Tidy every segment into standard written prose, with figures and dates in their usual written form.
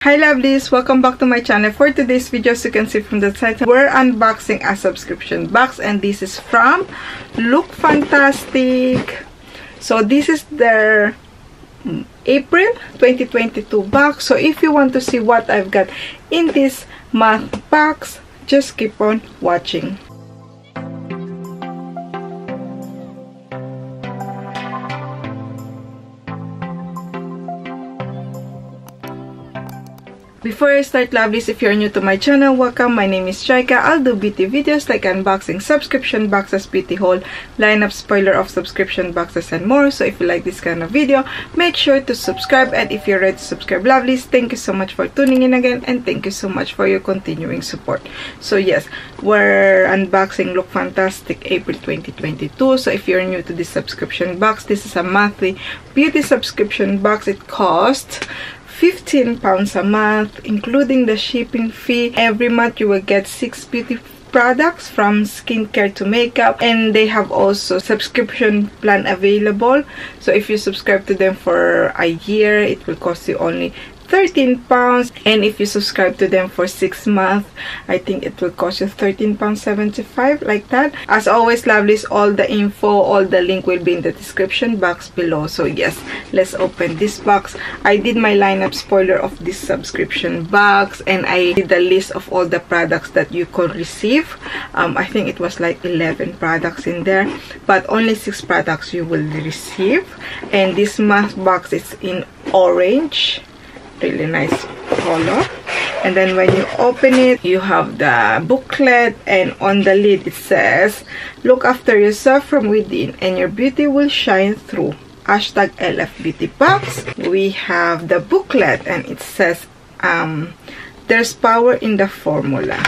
Hi lovelies, welcome back to my channel. For today's video, as you can see from the title, we're unboxing a subscription box, and this is from Lookfantastic. So this is their April 2022 box. So if you want to see what I've got in this month box, just keep on watching. Before I start, lovelies, if you're new to my channel, welcome. My name is Jayca. I'll do beauty videos like unboxing subscription boxes, beauty haul, lineup, spoiler of subscription boxes, and more. So if you like this kind of video, make sure to subscribe. And if you're ready to subscribe, lovelies, thank you so much for tuning in again, and thank you so much for your continuing support. So yes, we're unboxing Lookfantastic April 2022. So if you're new to this subscription box, this is a monthly beauty subscription box. It costs £15 a month, including the shipping fee. Every month you will get 6 beauty products, from skincare to makeup, and they have also subscription plan available. So if you subscribe to them for a year, it will cost you only £13, and if you subscribe to them for 6 months, I think it will cost you £13.75, like that. As always, lovelies, all the info, all the link will be in the description box below. So yes, let's open this box. I did my lineup spoiler of this subscription box, and I did the list of all the products that you could receive. I think it was like 11 products in there, but only 6 products you will receive. And this month box is in orange, really nice color. And then when you open it, you have the booklet, and on the lid it says, "Look after yourself from within and your beauty will shine through. Hashtag LF Beauty Box." We have the booklet, and it says there's power in the formula.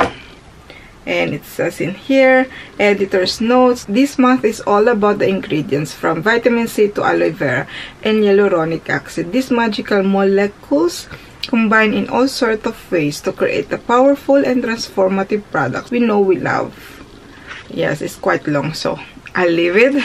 And it says in here, editor's notes, this month is all about the ingredients, from vitamin C to aloe vera and hyaluronic acid. These magical molecules combine in all sorts of ways to create the powerful and transformative products we know we love. Yes, it's quite long, so I'll leave it.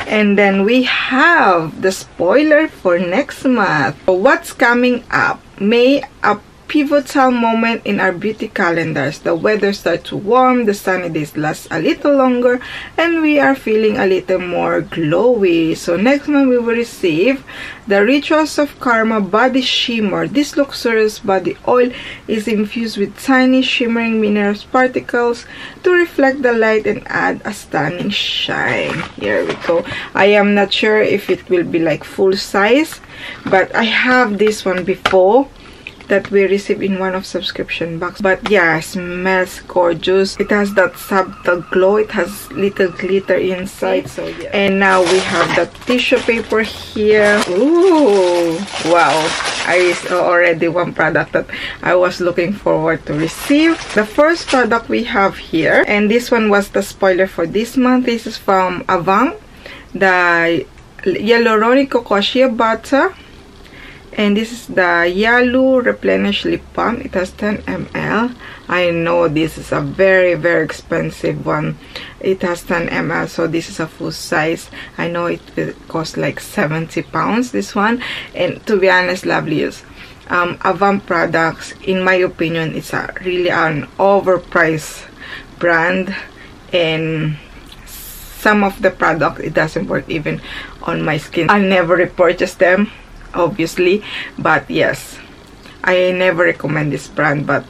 And then we have the spoiler for next month. So what's coming up? May, a pivotal moment in our beauty calendars. The weather starts to warm, the sunny days last a little longer, and we are feeling a little more glowy. So next month we will receive the Rituals of Karma Body Shimmer. This luxurious body oil is infused with tiny shimmering mineral particles to reflect the light and add a stunning shine. Here we go. I am not sure if it will be like full size, but I have this one before that we received in one of subscription box. But yeah, it smells gorgeous. It has that subtle glow. It has little glitter inside. So yeah. And now we have the tissue paper here. Ooh, wow. I saw already one product that I was looking forward to receive. The first product we have here, and this one was the spoiler for this month. This is from Avon, the Hyaluronic Shea Butter. And this is the Yalu Replenish Lip Balm. It has 10 ml. I know this is a very expensive one. It has 10 ml, so this is a full size. I know it will cost like £70, this one. And to be honest, lovelies, Avon products, in my opinion, it's really an overpriced brand, and some of the product, it doesn't work even on my skin. I never repurchase them, obviously, but yes, I never recommend this brand. But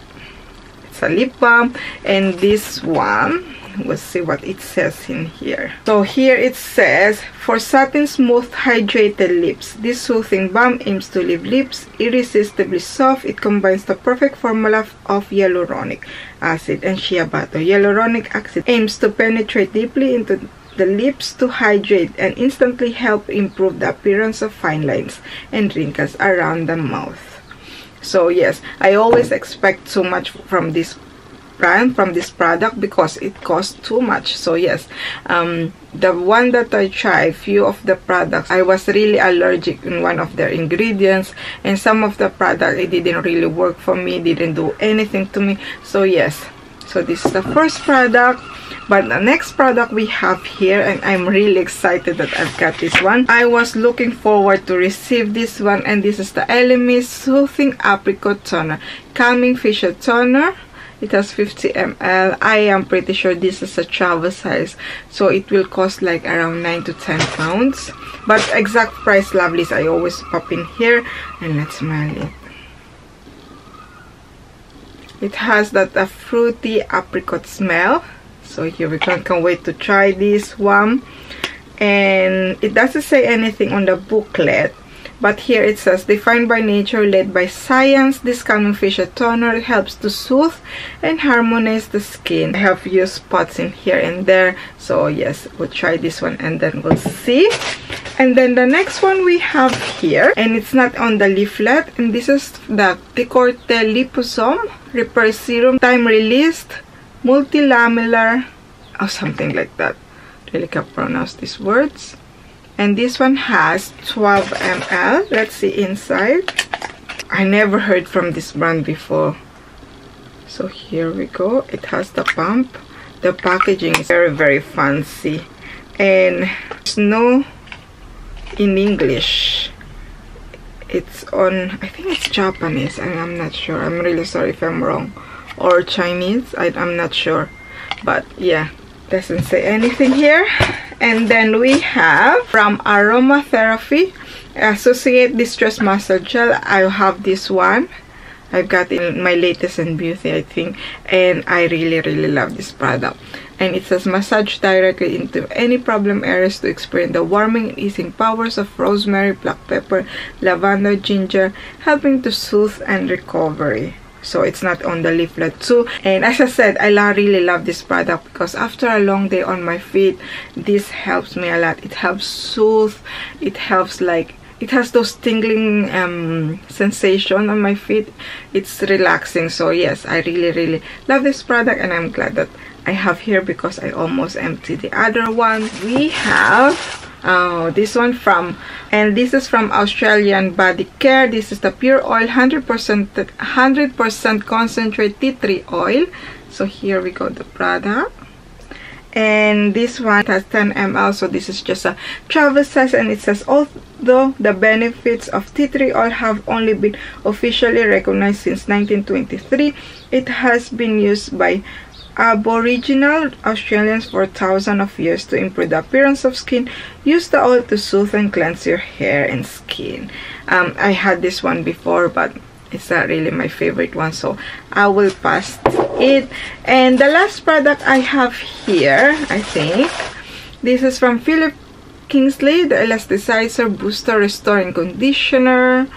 it's a lip balm, and this one, let's see what it says in here. So here it says, for satin smooth hydrated lips, this soothing balm aims to leave lips irresistibly soft. It combines the perfect formula of hyaluronic acid and shea butter. Hyaluronic acid aims to penetrate deeply into the lips to hydrate and instantly help improve the appearance of fine lines and wrinkles around the mouth. So yes, I always expect too much from this brand, from this product, because it costs too much. So yes, the one that I tried, few of the products, I was really allergic in one of their ingredients, and some of the product, it didn't really work for me, didn't do anything to me. So yes, So this is the first product. But the next product we have here, and I'm really excited that I've got this one. I was looking forward to receive this one, and this is the Elemis Soothing Apricot Toner, Calming Facial Toner. It has 50 ml. I am pretty sure this is a travel size, so it will cost like around 9 to 10 pounds. But exact price, lovelies, I always pop in here, and let's smell it. It has that fruity apricot smell. So here we go. I can't wait to try this one. And it doesn't say anything on the booklet, but here it says, defined by nature, led by science, this calming facial toner helps to soothe and harmonize the skin. I have used spots in here and there, so yes, we'll try this one and then we'll see. And then the next one we have here, and it's not on the leaflet, and this is the Decorte Liposome Repair Serum, time released, multilamellar, or something like that. Really can't pronounce these words. And this one has 12 ml. Let's see inside. I never heard from this brand before. So here we go. It has the pump. The packaging is very, very fancy. And there's no in English. It's on, I think it's Japanese, and I'm not sure. I'm really sorry if I'm wrong. Or Chinese, I'm not sure. But yeah, doesn't say anything here. And then we have from Aromatherapy, Associate Distress Massage Gel. I have this one. I've got it in my latest in beauty, I think, and I really, really love this product. And it says massage directly into any problem areas to experience the warming and easing powers of rosemary, black pepper, lavender, ginger, helping to soothe and recovery. So it's not on the leaflet too. And as I said, I really love this product because after a long day on my feet, this helps me a lot. It helps soothe. It helps, like, it has those tingling sensation on my feet. It's relaxing. So yes, I really, really love this product, and I'm glad that I have here because I almost emptied the other one. We have this one from, and this is from Australian Body Care. This is the Pure Oil 100% concentrate tea tree oil. So here we go, the product. And this one has 10 ml, so this is just a travel size, and it says, although the benefits of tea tree oil have only been officially recognized since 1923, it has been used by Aboriginal Australians for thousands of years to improve the appearance of skin. Use the oil to soothe and cleanse your hair and skin. I had this one before, but it's not really my favorite one, so I will pass it. And the last product I have here, I think, this is from Kingsley, the Elasticizer Booster Restoring Conditioner.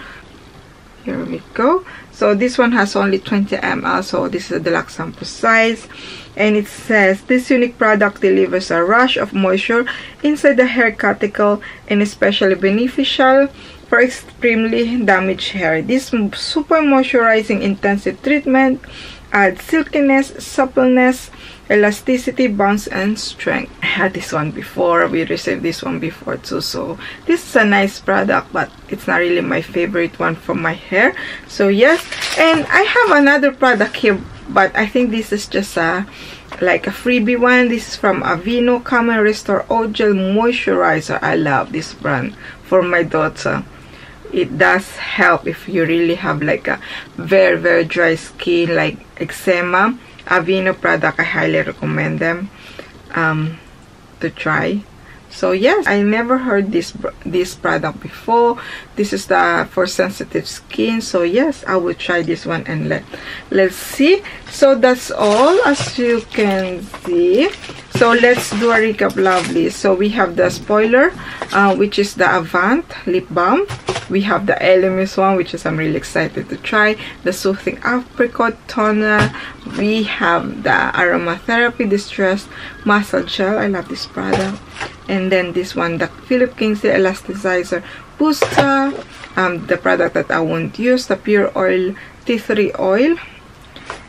Here we go. So this one has only 20 ml, so this is a deluxe sample size. And it says, this unique product delivers a rush of moisture inside the hair cuticle and especially beneficial for extremely damaged hair. This super moisturizing intensive treatment adds silkiness, suppleness, elasticity, bounce, and strength. I had this one before. We received this one before too, so this is a nice product, but it's not really my favorite one for my hair. So yes, and I have another product here, but I think this is just like a freebie one. This is from Avon Calm and Restore Oil Gel Moisturizer. I love this brand for my daughter. It does help if you really have like a very, very dry skin, like eczema. Avon product, I highly recommend them to try. So yes, I never heard this product before. This is the for sensitive skin. So yes, I will try this one and let's see. So that's all, as you can see. So let's do a recap, lovely. So we have the spoiler, which is the Avant lip balm. We have the Elemis one, which is I'm really excited to try. The Soothing Apricot toner. We have the Aromatherapy Distress Massage Gel. I love this product. And then this one, the Kingsley Elasticizer Booster. The product that I won't use, the Pure Oil Tea Tree Oil.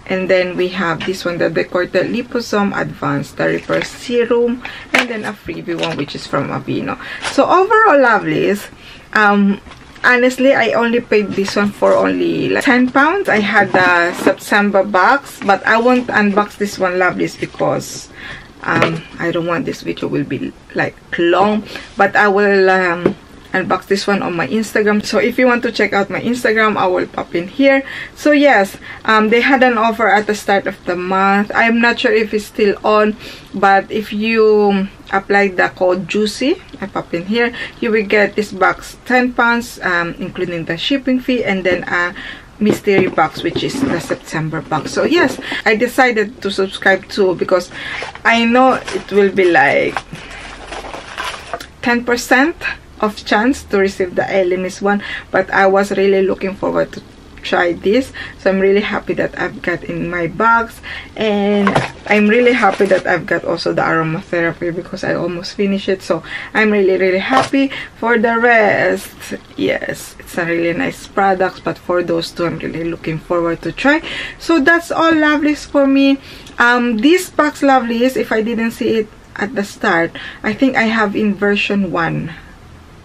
And then we have this one, the Decorte Liposome Advanced, the Repair Serum. And then a freebie one, which is from Avon. So overall, lovelies, honestly, I only paid this one for only like 10 pounds. I had the September box, but I won't unbox this one, lovelies, because I don't want this video will be like long, but I will unbox this one on my Instagram. So if you want to check out my Instagram, I will pop in here. So yes, they had an offer at the start of the month. I'm not sure if it's still on, but if you apply the code JUICY, I pop in here, you will get this box 10 pounds, including the shipping fee, and then a mystery box, which is the September box. So yes, I decided to subscribe too, because I know it will be like 10% of chance to receive the LMS one, but I was really looking forward to try this. So I'm really happy that I've got in my box, and I'm really happy that I've got also the Aromatherapy, because I almost finished it. So I'm really happy. For the rest, yes, it's a really nice product, but for those two, I'm really looking forward to try. So that's all, lovelies, for me. This box, lovelies, if I didn't see it at the start, I think I have in version 1,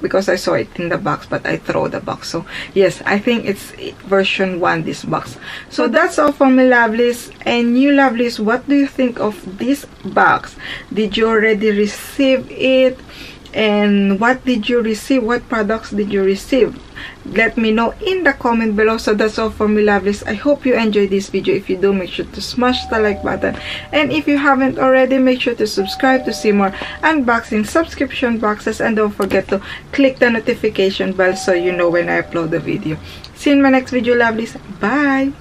because I saw it in the box, but I throw the box. So yes, I think it's version 1, this box. So that's all for me, lovelies. And you, lovelies, what do you think of this box? Did you already receive it? And what did you receive? What products did you receive? Let me know in the comment below. So that's all for me, lovelies. I hope you enjoyed this video. If you do, make sure to smash the like button, and if you haven't already, make sure to subscribe to see more unboxing subscription boxes, and don't forget to click the notification bell so you know when I upload the video. See you in my next video, lovelies. Bye.